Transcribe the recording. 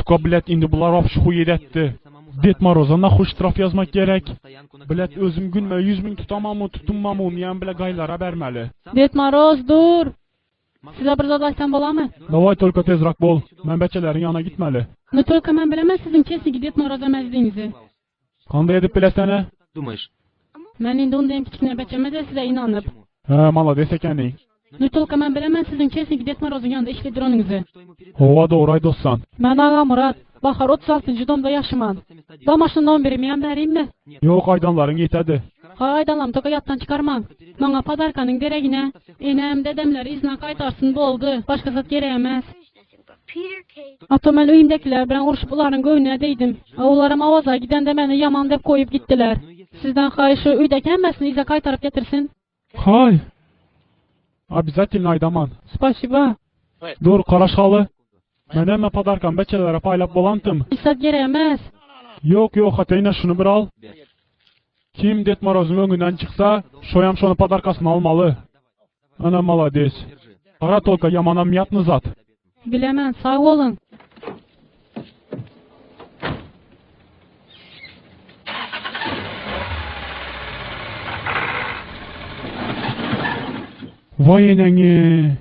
Tolka bilet indi bular apış huyet etti. Ded Moroz'a hoş traf yazmak gerek. Bilet özüm günme 100.000 tutamamı tutunmamı umayan bile gaylara vermeli. Ded Moroz dur. Size bir zat aytsam bolamı? Davay Tolka tezrak bol. Ben beçelerin yanına gitmeli. Ne Tolka men bilemez sizin kesinki Ded Moroz emezliğinizi. Kanday edip bilesene? Думаешь? Men indi ondayım kichkine beçeme de size inanıp. He mala desek yani. Ne Tolka men bilemez sizin kesinki Ded Moroz'un yanında işledir onunuzu. Hova doğray dostsan. Men ağa Murat. Bahar 36. domda yaşaman. Damaşından beri men bereyim mi? Yok aydanların yetedi. Haydalam toka yattan çıkarmam. Bana padarkanın deregine. Enem dedemler izna kaytarsın boldu. Başka zat gereyemez. Ato men öyümdekiler bilen uruş buların göğüne deydim. Oğullarım avaza giden de beni yaman dep koyup gittiler. Sizden kayışı üydeki emmesini ize kaytarıp getirsin. Hay. Обязательно aydaman. Spasiba. Dur Karaşalı. Ben hemen padarkan beçelere paylap bolantım. İstat gereyemez. Yok hatayına şunu bir al. Kim Ded Moroz'un önünden çıksa şoyam şonu padarkasını almalı. Ana malades. Kara Tolka yamana miyatını zat. Bilemem sağ olun. Vay eneni.